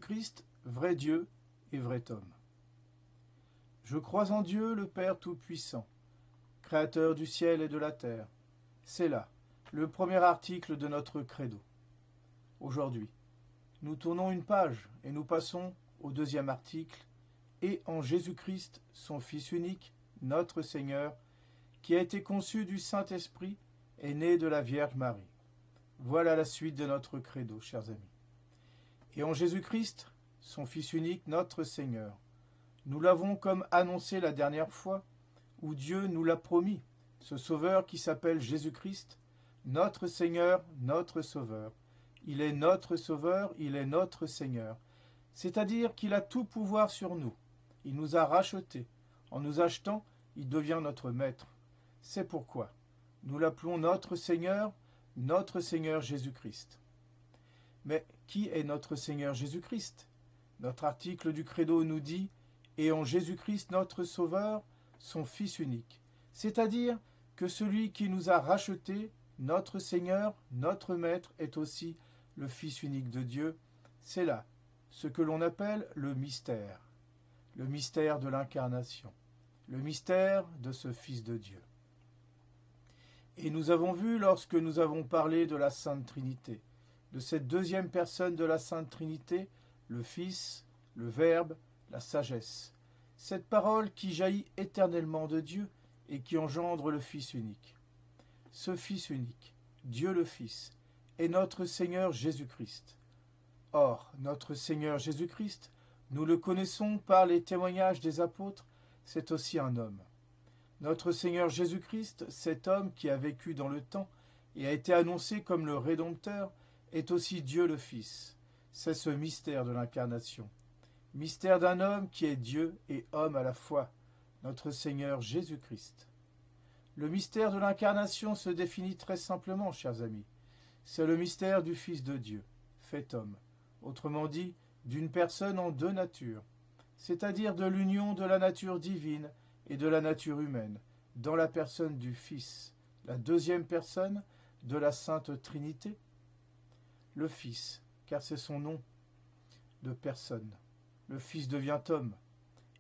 Jésus-Christ, vrai Dieu et vrai homme. Je crois en Dieu, le Père Tout-Puissant, Créateur du ciel et de la terre. C'est là le premier article de notre credo. Aujourd'hui, nous tournons une page et nous passons au deuxième article, et en Jésus-Christ, son Fils unique, notre Seigneur, qui a été conçu du Saint-Esprit et né de la Vierge Marie. Voilà la suite de notre credo, chers amis. Et en Jésus-Christ, son Fils unique, notre Seigneur. Nous l'avons comme annoncé la dernière fois, où Dieu nous l'a promis, ce Sauveur qui s'appelle Jésus-Christ, notre Seigneur, notre Sauveur. Il est notre Sauveur, il est notre Seigneur. C'est-à-dire qu'il a tout pouvoir sur nous. Il nous a rachetés. En nous achetant, il devient notre Maître. C'est pourquoi nous l'appelons notre Seigneur Jésus-Christ. Mais qui est notre Seigneur Jésus-Christ? Notre article du Credo nous dit « Et en Jésus-Christ notre Sauveur, son Fils unique », c'est-à-dire que celui qui nous a rachetés, notre Seigneur, notre Maître, est aussi le Fils unique de Dieu. C'est là ce que l'on appelle le mystère de l'incarnation, le mystère de ce Fils de Dieu. Et nous avons vu, lorsque nous avons parlé de la Sainte Trinité, de cette deuxième personne de la Sainte Trinité, le Fils, le Verbe, la sagesse, cette parole qui jaillit éternellement de Dieu et qui engendre le Fils unique. Ce Fils unique, Dieu le Fils, est notre Seigneur Jésus-Christ. Or, notre Seigneur Jésus-Christ, nous le connaissons par les témoignages des apôtres, c'est aussi un homme. Notre Seigneur Jésus-Christ, cet homme qui a vécu dans le temps et a été annoncé comme le Rédempteur, est aussi Dieu le Fils. C'est ce mystère de l'incarnation. Mystère d'un homme qui est Dieu et homme à la fois, notre Seigneur Jésus-Christ. Le mystère de l'incarnation se définit très simplement, chers amis. C'est le mystère du Fils de Dieu, fait homme, autrement dit, d'une personne en deux natures, c'est-à-dire de l'union de la nature divine et de la nature humaine, dans la personne du Fils, la deuxième personne de la Sainte Trinité. Le Fils, car c'est son nom de personne. Le Fils devient homme,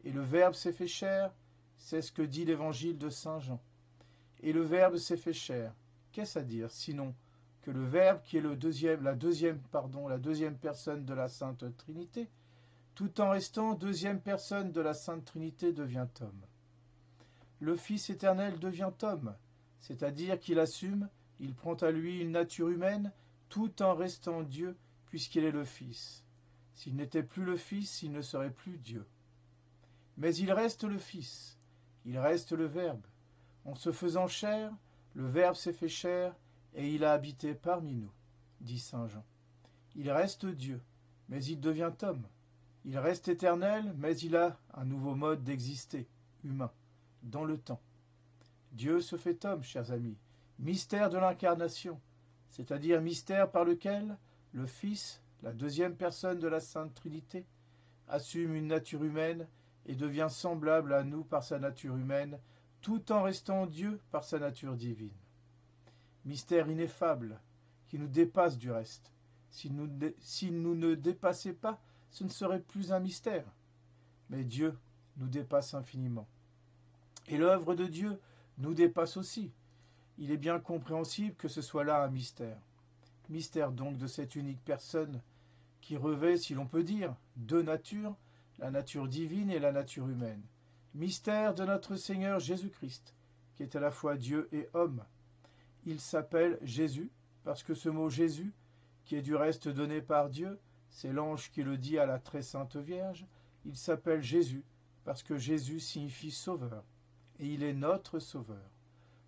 et le Verbe s'est fait chair, c'est ce que dit l'évangile de Saint Jean. Et le Verbe s'est fait chair, qu'est-ce à dire sinon que le Verbe qui est la deuxième personne de la Sainte Trinité, tout en restant deuxième personne de la Sainte Trinité, devient homme. Le Fils éternel devient homme, c'est-à-dire qu'il assume, il prend à lui une nature humaine, tout en restant Dieu, puisqu'il est le Fils. S'il n'était plus le Fils, il ne serait plus Dieu. Mais il reste le Fils, il reste le Verbe. En se faisant chair, le Verbe s'est fait chair, et il a habité parmi nous, dit saint Jean. Il reste Dieu, mais il devient homme. Il reste éternel, mais il a un nouveau mode d'exister, humain, dans le temps. Dieu se fait homme, chers amis, mystère de l'incarnation, c'est-à-dire mystère par lequel le Fils, la deuxième personne de la Sainte Trinité, assume une nature humaine et devient semblable à nous par sa nature humaine, tout en restant Dieu par sa nature divine. Mystère ineffable, qui nous dépasse du reste. S'il nous ne dépassait pas, ce ne serait plus un mystère. Mais Dieu nous dépasse infiniment. Et l'œuvre de Dieu nous dépasse aussi. Il est bien compréhensible que ce soit là un mystère. Mystère donc de cette unique personne qui revêt, si l'on peut dire, deux natures, la nature divine et la nature humaine. Mystère de notre Seigneur Jésus-Christ, qui est à la fois Dieu et homme. Il s'appelle Jésus, parce que ce mot Jésus, qui est du reste donné par Dieu, c'est l'ange qui le dit à la très sainte Vierge, il s'appelle Jésus, parce que Jésus signifie sauveur, et il est notre sauveur.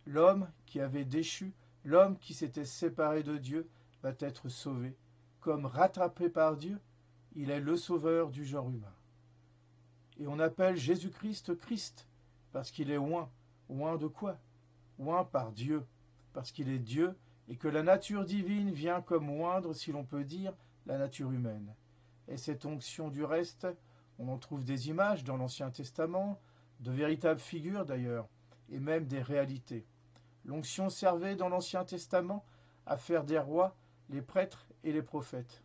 L'homme qui avait déchu, l'homme qui s'était séparé de Dieu, va être sauvé. Comme rattrapé par Dieu, il est le sauveur du genre humain. Et on appelle Jésus-Christ Christ, parce qu'il est oint. Oint de quoi? Oint par Dieu, parce qu'il est Dieu, et que la nature divine vient comme oindre, si l'on peut dire, la nature humaine. Et cette onction du reste, on en trouve des images dans l'Ancien Testament, de véritables figures d'ailleurs, et même des réalités. L'onction servait dans l'Ancien Testament à faire des rois les prêtres et les prophètes.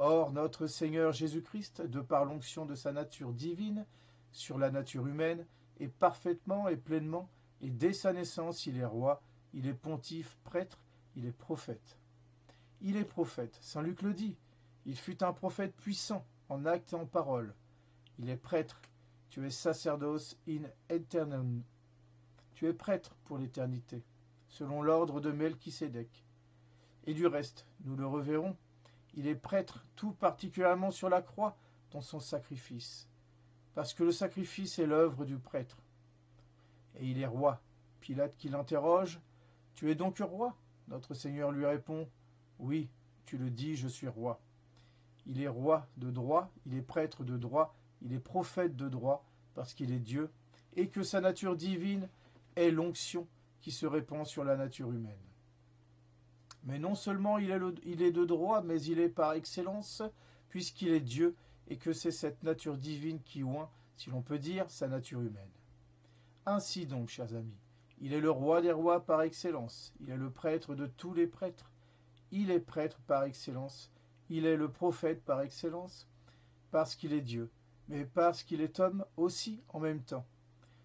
Or, notre Seigneur Jésus-Christ, de par l'onction de sa nature divine sur la nature humaine, est parfaitement et pleinement, et dès sa naissance, il est roi, il est pontife, prêtre, il est prophète. Il est prophète, saint Luc le dit, il fut un prophète puissant, en actes et en parole. Il est prêtre, tu es sacerdos in aeternum. Tu es prêtre pour l'éternité, selon l'ordre de Melchisédek. Et du reste, nous le reverrons, il est prêtre tout particulièrement sur la croix dans son sacrifice, parce que le sacrifice est l'œuvre du prêtre. Et il est roi. Pilate qui l'interroge, « Tu es donc roi ?» Notre Seigneur lui répond, « Oui, tu le dis, je suis roi. » Il est roi de droit, il est prêtre de droit, il est prophète de droit, parce qu'il est Dieu, et que sa nature divine est l'onction qui se répand sur la nature humaine. Mais non seulement il est de droit, mais il est par excellence, puisqu'il est Dieu, et que c'est cette nature divine qui oint, si l'on peut dire, sa nature humaine. Ainsi donc, chers amis, il est le roi des rois par excellence, il est le prêtre de tous les prêtres, il est prêtre par excellence, il est le prophète par excellence, parce qu'il est Dieu, mais parce qu'il est homme aussi en même temps.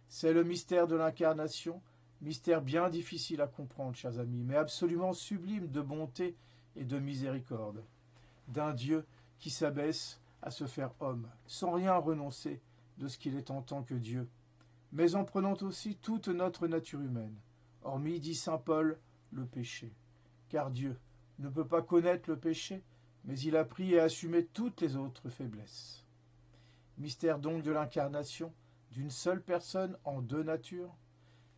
C'est le mystère de l'incarnation, mystère bien difficile à comprendre, chers amis, mais absolument sublime de bonté et de miséricorde, d'un Dieu qui s'abaisse à se faire homme, sans rien renoncer de ce qu'il est en tant que Dieu, mais en prenant aussi toute notre nature humaine, hormis, dit saint Paul, le péché. Car Dieu ne peut pas connaître le péché, mais il a pris et assumé toutes les autres faiblesses. Mystère donc de l'incarnation d'une seule personne en deux natures,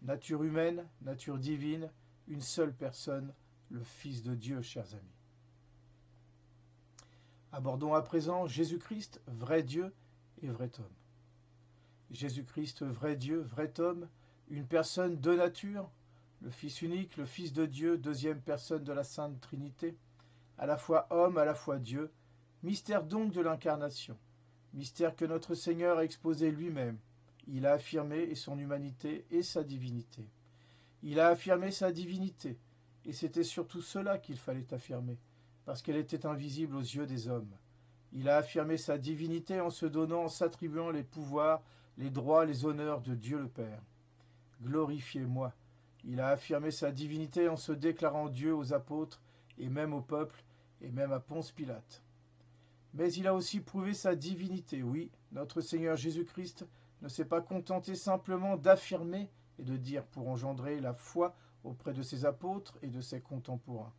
nature humaine, nature divine, une seule personne, le Fils de Dieu, chers amis. Abordons à présent Jésus-Christ, vrai Dieu et vrai homme. Jésus-Christ, vrai Dieu, vrai homme, une personne de nature, le Fils unique, le Fils de Dieu, deuxième personne de la Sainte Trinité, à la fois homme, à la fois Dieu, mystère donc de l'incarnation, mystère que notre Seigneur a exposé lui-même. Il a affirmé et son humanité et sa divinité. Il a affirmé sa divinité, et c'était surtout cela qu'il fallait affirmer, parce qu'elle était invisible aux yeux des hommes. Il a affirmé sa divinité en se donnant, en s'attribuant les pouvoirs, les droits, les honneurs de Dieu le Père. Glorifiez-moi. Il a affirmé sa divinité en se déclarant Dieu aux apôtres, et même au peuple, et même à Ponce Pilate. Mais il a aussi prouvé sa divinité, oui, notre Seigneur Jésus-Christ ne s'est pas contenté simplement d'affirmer et de dire pour engendrer la foi auprès de ses apôtres et de ses contemporains.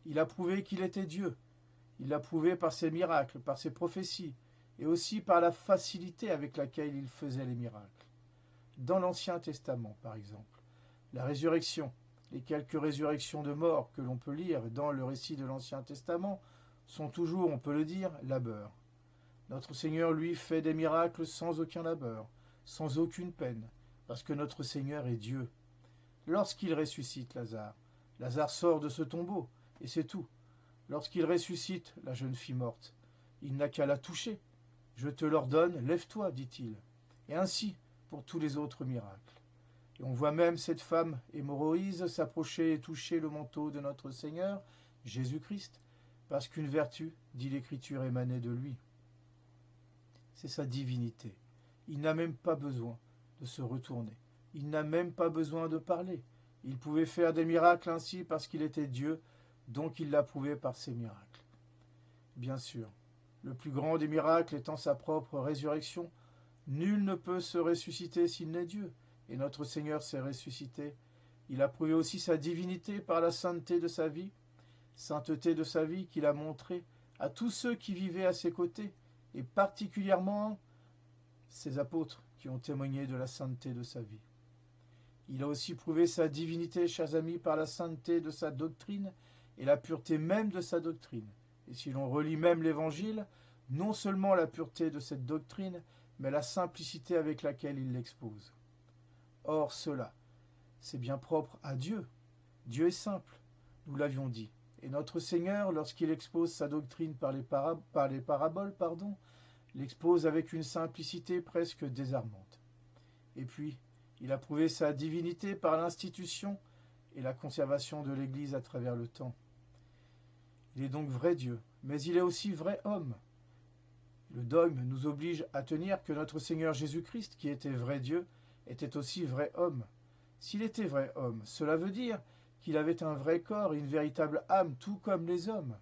Il a prouvé qu'il était Dieu. Il l'a prouvé par ses miracles, par ses prophéties, et aussi par la facilité avec laquelle il faisait les miracles. Dans l'Ancien Testament, par exemple, la résurrection, les quelques résurrections de morts que l'on peut lire dans le récit de l'Ancien Testament sont toujours, on peut le dire, labeur. Notre Seigneur, lui, fait des miracles sans aucun labeur, sans aucune peine, parce que notre Seigneur est Dieu. Lorsqu'il ressuscite Lazare, Lazare sort de ce tombeau, et c'est tout. Lorsqu'il ressuscite la jeune fille morte, il n'a qu'à la toucher. « Je te l'ordonne, lève-toi, dit-il. » Et ainsi pour tous les autres miracles. Et on voit même cette femme hémorroïse s'approcher et toucher le manteau de notre Seigneur, Jésus-Christ, parce qu'une vertu, dit l'Écriture, émanait de lui. C'est sa divinité. Il n'a même pas besoin de se retourner. Il n'a même pas besoin de parler. Il pouvait faire des miracles ainsi parce qu'il était Dieu, donc il l'a prouvé par ses miracles. Bien sûr, le plus grand des miracles étant sa propre résurrection, nul ne peut se ressusciter s'il n'est Dieu, et notre Seigneur s'est ressuscité. Il a prouvé aussi sa divinité par la sainteté de sa vie qu'il a montrée à tous ceux qui vivaient à ses côtés, et particulièrement ses apôtres qui ont témoigné de la sainteté de sa vie. Il a aussi prouvé sa divinité, chers amis, par la sainteté de sa doctrine et la pureté même de sa doctrine. Et si l'on relit même l'Évangile, non seulement la pureté de cette doctrine, mais la simplicité avec laquelle il l'expose. Or, cela, c'est bien propre à Dieu. Dieu est simple, nous l'avions dit. Et notre Seigneur, lorsqu'il expose sa doctrine par les paraboles, l'expose avec une simplicité presque désarmante. Et puis, il a prouvé sa divinité par l'institution et la conservation de l'Église à travers le temps. Il est donc vrai Dieu, mais il est aussi vrai homme. Le dogme nous oblige à tenir que notre Seigneur Jésus-Christ, qui était vrai Dieu, était aussi vrai homme. S'il était vrai homme, cela veut dire qu'il avait un vrai corps et une véritable âme, tout comme les hommes.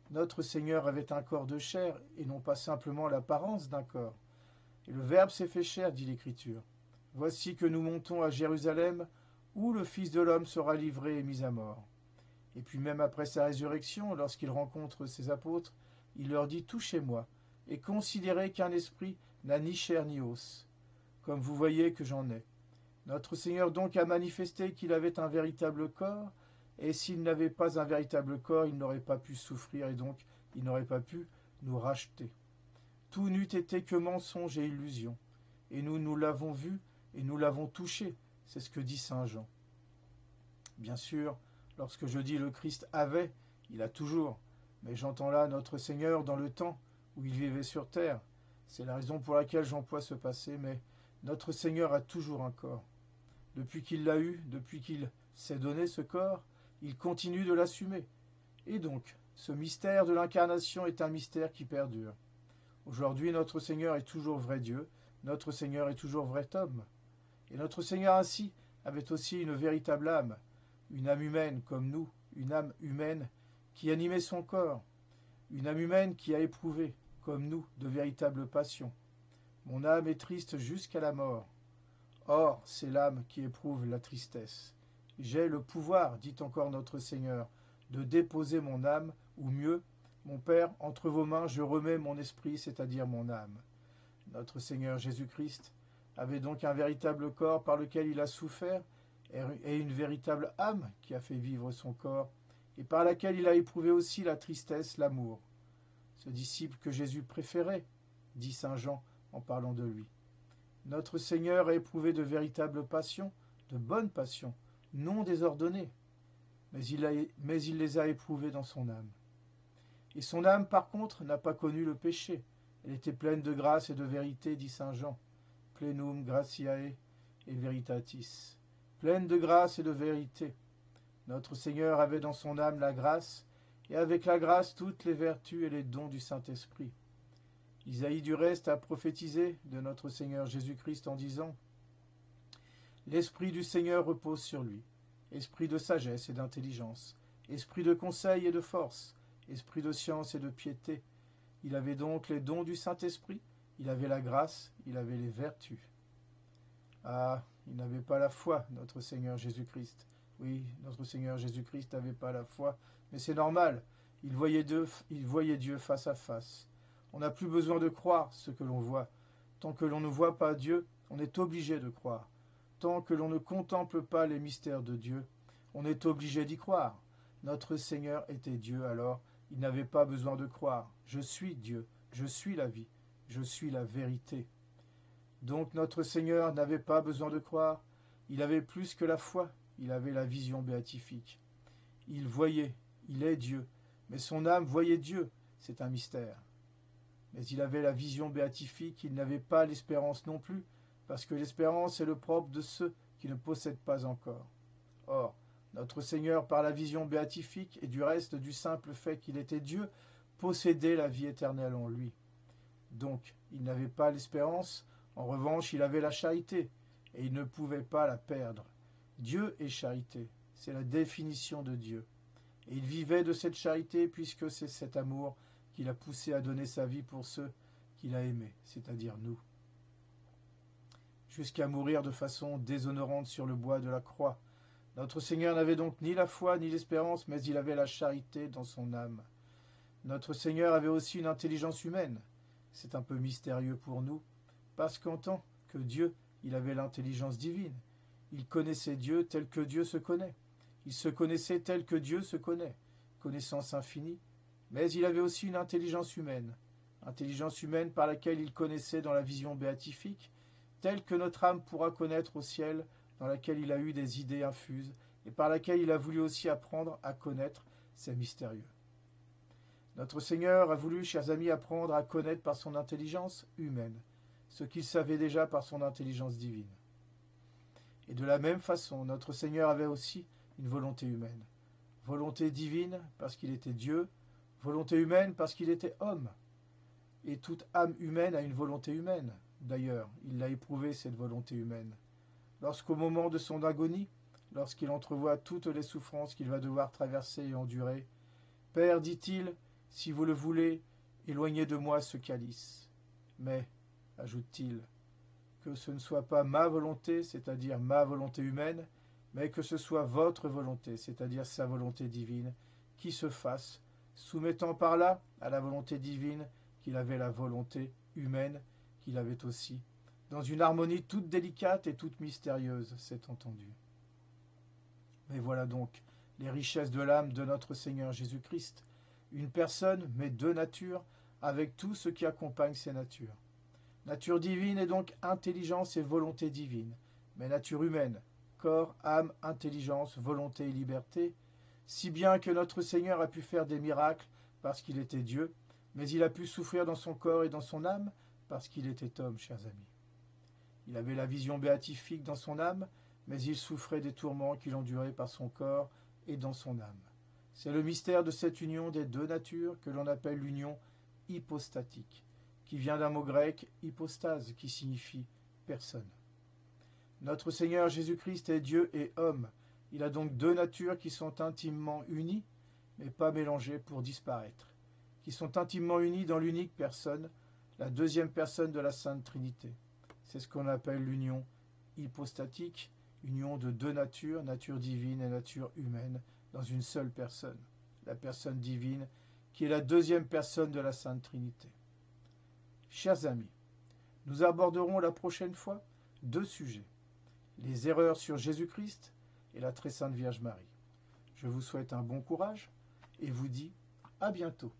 Notre Seigneur avait un corps de chair et non pas simplement l'apparence d'un corps. Et le Verbe s'est fait chair, dit l'Écriture. Voici que nous montons à Jérusalem, où le Fils de l'homme sera livré et mis à mort. Et puis même après sa résurrection, lorsqu'il rencontre ses apôtres, il leur dit « Touchez-moi, et considérez qu'un esprit n'a ni chair ni os, comme vous voyez que j'en ai. » Notre Seigneur donc a manifesté qu'il avait un véritable corps, et s'il n'avait pas un véritable corps, il n'aurait pas pu souffrir, et donc il n'aurait pas pu nous racheter. Tout n'eût été que mensonge et illusion. Et nous l'avons vu et nous l'avons touché. C'est ce que dit saint Jean. Bien sûr, lorsque je dis le Christ avait, il a toujours. Mais j'entends là notre Seigneur dans le temps où il vivait sur terre. C'est la raison pour laquelle j'emploie ce passé, mais notre Seigneur a toujours un corps. Depuis qu'il l'a eu, depuis qu'il s'est donné ce corps, il continue de l'assumer. Et donc, ce mystère de l'incarnation est un mystère qui perdure. Aujourd'hui, notre Seigneur est toujours vrai Dieu, notre Seigneur est toujours vrai homme. Et notre Seigneur ainsi avait aussi une véritable âme, une âme humaine comme nous, une âme humaine qui animait son corps, une âme humaine qui a éprouvé, comme nous, de véritables passions. Mon âme est triste jusqu'à la mort. Or, c'est l'âme qui éprouve la tristesse. J'ai le pouvoir, dit encore notre Seigneur, de déposer mon âme, ou mieux, mon Père, entre vos mains, je remets mon esprit, c'est-à-dire mon âme. Notre Seigneur Jésus-Christ avait donc un véritable corps par lequel il a souffert et une véritable âme qui a fait vivre son corps et par laquelle il a éprouvé aussi la tristesse, l'amour. Ce disciple que Jésus préférait, dit saint Jean en parlant de lui. Notre Seigneur a éprouvé de véritables passions, de bonnes passions, non désordonnées, mais il les a éprouvées dans son âme. Et son âme, par contre, n'a pas connu le péché. Elle était pleine de grâce et de vérité, dit saint Jean. Plenum gratiae et veritatis. Pleine de grâce et de vérité. Notre Seigneur avait dans son âme la grâce, et avec la grâce toutes les vertus et les dons du Saint-Esprit. Isaïe du reste a prophétisé de notre Seigneur Jésus-Christ en disant « L'Esprit du Seigneur repose sur lui, esprit de sagesse et d'intelligence, esprit de conseil et de force, esprit de science et de piété. Il avait donc les dons du Saint-Esprit, il avait la grâce, il avait les vertus. » Ah, il n'avait pas la foi, notre Seigneur Jésus-Christ. Oui, notre Seigneur Jésus-Christ n'avait pas la foi, mais c'est normal, il voyait Dieu face à face. On n'a plus besoin de croire ce que l'on voit. Tant que l'on ne voit pas Dieu, on est obligé de croire. Tant que l'on ne contemple pas les mystères de Dieu, on est obligé d'y croire. Notre Seigneur était Dieu, alors il n'avait pas besoin de croire. Je suis Dieu, je suis la vie, je suis la vérité. Donc notre Seigneur n'avait pas besoin de croire, il avait plus que la foi, il avait la vision béatifique. Il voyait, il est Dieu, mais son âme voyait Dieu, c'est un mystère. Mais il avait la vision béatifique, il n'avait pas l'espérance non plus, parce que l'espérance est le propre de ceux qui ne possèdent pas encore. Or, notre Seigneur, par la vision béatifique et du reste du simple fait qu'il était Dieu, possédait la vie éternelle en lui. Donc, il n'avait pas l'espérance, en revanche, il avait la charité, et il ne pouvait pas la perdre. Dieu est charité, c'est la définition de Dieu. Et il vivait de cette charité puisque c'est cet amour qui l'a poussé à donner sa vie pour ceux qu'il a aimés, c'est-à-dire nous. Jusqu'à mourir de façon déshonorante sur le bois de la croix. Notre Seigneur n'avait donc ni la foi ni l'espérance, mais il avait la charité dans son âme. Notre Seigneur avait aussi une intelligence humaine. C'est un peu mystérieux pour nous, parce qu'en tant que Dieu, il avait l'intelligence divine. Il connaissait Dieu tel que Dieu se connaît. Il se connaissait tel que Dieu se connaît, connaissance infinie. Mais il avait aussi une intelligence humaine par laquelle il connaissait dans la vision béatifique, telle que notre âme pourra connaître au ciel, dans laquelle il a eu des idées infuses, et par laquelle il a voulu aussi apprendre à connaître, c'est mystérieux. Notre Seigneur a voulu, chers amis, apprendre à connaître par son intelligence humaine, ce qu'il savait déjà par son intelligence divine. Et de la même façon, notre Seigneur avait aussi une volonté humaine. Volonté divine parce qu'il était Dieu, volonté humaine parce qu'il était homme. Et toute âme humaine a une volonté humaine. D'ailleurs, il l'a éprouvé, cette volonté humaine. Lorsqu'au moment de son agonie, lorsqu'il entrevoit toutes les souffrances qu'il va devoir traverser et endurer, « Père, dit-il, si vous le voulez, éloignez de moi ce calice. Mais, ajoute-t-il, que ce ne soit pas ma volonté, c'est-à-dire ma volonté humaine, mais que ce soit votre volonté, c'est-à-dire sa volonté divine, qui se fasse, soumettant par là à la volonté divine qu'il avait la volonté humaine qu'il avait aussi, dans une harmonie toute délicate et toute mystérieuse, c'est entendu. Mais voilà donc les richesses de l'âme de notre Seigneur Jésus-Christ, une personne, mais deux natures, avec tout ce qui accompagne ces natures. Nature divine est donc intelligence et volonté divine, mais nature humaine, corps, âme, intelligence, volonté et liberté, si bien que notre Seigneur a pu faire des miracles parce qu'il était Dieu, mais il a pu souffrir dans son corps et dans son âme parce qu'il était homme, chers amis. Il avait la vision béatifique dans son âme, mais il souffrait des tourments qu'il endurait par son corps et dans son âme. C'est le mystère de cette union des deux natures que l'on appelle l'union hypostatique, qui vient d'un mot grec hypostase, qui signifie personne. Notre Seigneur Jésus-Christ est Dieu et homme. Il a donc deux natures qui sont intimement unies, mais pas mélangées pour disparaître, qui sont intimement unies dans l'unique personne, la deuxième personne de la Sainte Trinité. C'est ce qu'on appelle l'union hypostatique, union de deux natures, nature divine et nature humaine, dans une seule personne, la personne divine, qui est la deuxième personne de la Sainte Trinité. Chers amis, nous aborderons la prochaine fois deux sujets, les erreurs sur Jésus-Christ et la très sainte Vierge Marie. Je vous souhaite un bon courage et vous dis à bientôt.